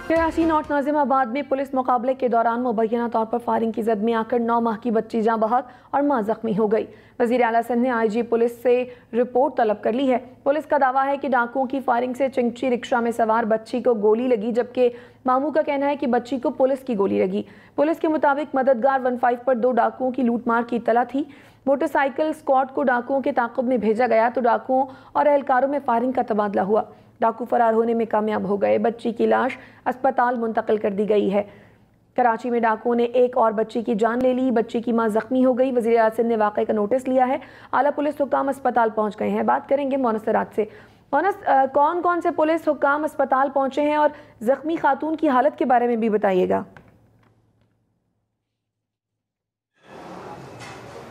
Karachi north Nazimabad में police मुकाबले के दौरान मुबैना तौर पर फायरिंग की जद में आकर 9 माह की बच्ची जाँ बहक और मां जख्मी हो गई। वज़ीर आला सिंध ने IG पुलिस से रिपोर्ट तलब कर ली है। पुलिस का दावा है कि डाकुओं की फायरिंग से चिंची रिक्शा में सवार बच्ची को गोली लगी, जबकि मामू का कहना है कि बच्ची को पुलिस की गोली लगी। पुलिस के मुताबिक मददगार 15 पर 2 डाकुओं की लूटमार की इत्तला थी। मोटरसाइकिल स्क्वाड को डाकुओं के ताक़ुब में भेजा गया तो डाकुओं और एहलकारों में फायरिंग का तबादला हुआ। डाकू फरार होने में कामयाब हो गए। बच्ची की लाश अस्पताल मुंतकिल कर दी गई है। कराची में डाकुओं ने एक और बच्ची की जान ले ली। बच्ची की मां जख्मी हो गई। वज़ीर आला सिंध ने वाक़े का नोटिस लिया है। आला पुलिस हुक्काम अस्पताल पहुंच गए हैं। बात करेंगे मोनस सराज से। मोनस, कौन कौन से पुलिस हुक्काम अस्पताल पहुंचे हैं और जख्मी खातून की हालत के बारे में भी बताइएगा।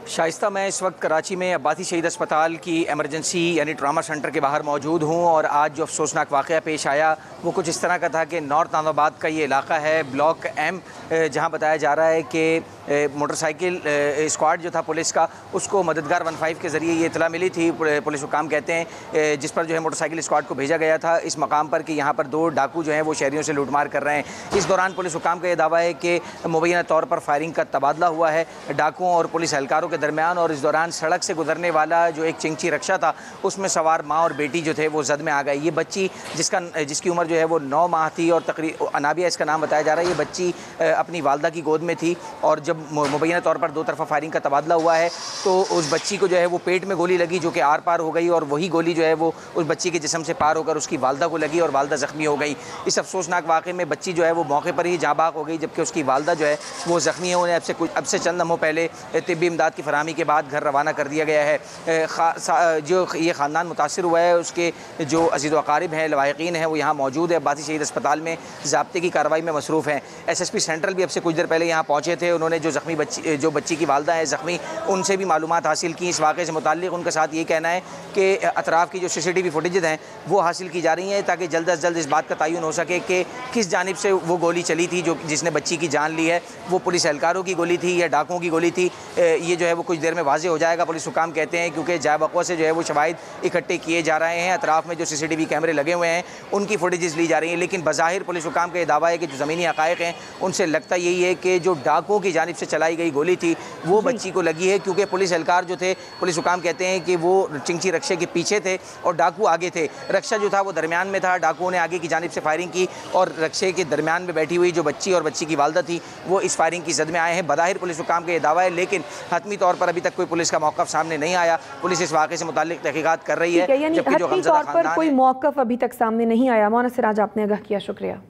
शाइस्ता, मैं इस वक्त कराची में अब्बासी शहीद अस्पताल की एमरजेंसी यानी ट्रामा सेंटर के बाहर मौजूद हूँ और आज जो अफसोसनाक वाक़या पेश आया वो कुछ इस तरह का था कि नॉर्थ नाजिमाबाद का ये इलाका है, ब्लॉक M, जहाँ बताया जा रहा है कि मोटरसाइकिल स्क्वाड जो था पुलिस का, उसको मददगार 15 के ज़रिए ये इतला मिली थी। पुलिस हुक्काम कहते हैं जिस पर जो है मोटरसाइकिल स्क्वाड को भेजा गया था इस मकाम पर कि यहाँ पर 2 डाकू जो हैं वो शहरियों से लूटमार कर रहे हैं। इस दौरान पुलिस हुक्काम का ये दावा है कि मुबैना तौर पर फायरिंग का तबादला हुआ है डाकुओं और पुलिस एहलकारों के दरमियान, और इस दौरान सड़क से गुजरने वाला जो एक चिंची रिक्शा था उसमें सवार माँ और बेटी जो थे वो जद में आ गए। ये बच्ची जिसकी उम्र जो है वो 9 माह थी और तकरीबन अनाबिया इसका नाम बताया जा रहा है। ये बच्ची अपनी वालदा की गोद में थी और जब मुबैना तौर पर 2 तरफा फायरिंग का तबादला हुआ है तो उस बच्ची को जो है वो पेट में गोली लगी जो कि आर पार हो गई और वही गोली जो है वो उस बच्ची के जिस्म से पार होकर उसकी वालदा को लगी और वालदा ज़ख्मी हो गई। इस अफसोसनाक वाक़े में बच्ची जो है वो मौके पर ही जाँ बहक हो गई, जबकि उसकी वालदा जो है वो ज़ख्मी है। उन्हें अब से चंद लम्हों पहले तिब्बी इमदाद की फरहमी के बाद घर रवाना कर दिया गया है। जो ये ख़ानदान मुतासिर हुआ है उसके जो अज़ीज़ व अक़ारिब हैं, लवाहिक़ीन हैं, वो यहाँ मौजूद है। अब्बासी शहीद अस्पताल में ज़ाब्ते की कार्रवाई में मसरूफ़ हैं। SSP सेंट्रल भी अब से कुछ देर पहले यहाँ पहुँचे थे। उन्होंने जो बच्ची की वालदा है ज़ख्मी, उनसे भी मालूमात हासिल की इस वाक़े से मुताल्लिक़। उनके साथ ये कहना है कि अतराफ़ की जो CCTV फुटेज हैं वो हासिल की जा रही हैं ताकि जल्द अज़ जल्द इस बात का तयन हो सके कि किस जानिब से वो गोली चली थी जिसने बच्ची की जान ली है। वो पुलिस एहलकारों की गोली थी या डाकुओं की गोली थी, ये जो है वो कुछ देर में वाज़ेह हो जाएगा। पुलिस हुकाम कहते हैं क्योंकि जाए बकवा से जो है वो शवाहिद इकट्ठे किए जा रहे हैं। अतराफ़ में जो CCTV कैमरे लगे हुए हैं उनकी फुटेजेस ली जा रही हैं, लेकिन बज़ाहिर पुलिस हुकाम का ये दावा है कि जो ज़मीनी हक़ाइक़ हैं उनसे लगता यही है कि जो डाकुओं की जानिब से चलाई गई गोली थी वो बच्ची को लगी है, क्योंकि पुलिस एहलकार जो थे पुलिस हुकाम कहते हैं कि वो चिंची रक्शे के पीछे थे और डाकू आगे थे। रक्शा जो था वो दरमियान में था। डाकुओं ने आगे की जानिब से फायरिंग की और रक्शे के दरमियान में बैठी हुई जो बच्ची और बच्ची की वालदा थी वो इस फायरिंग की जद में आए हैं। बज़ाहिर पुलिस हुकाम का ये दावा है, लेकिन हतमी तौर पर अभी तक कोई पुलिस का मौक़िफ़ सामने नहीं आया। पुलिस इस वाक़े से मुताल्लिक़ तहक़ीक़ात कर रही है, यानी हतमी तौर पर कोई मौक़िफ़ अभी तक सामने नहीं आया। मोनस सराज, आपने आगाह किया, शुक्रिया।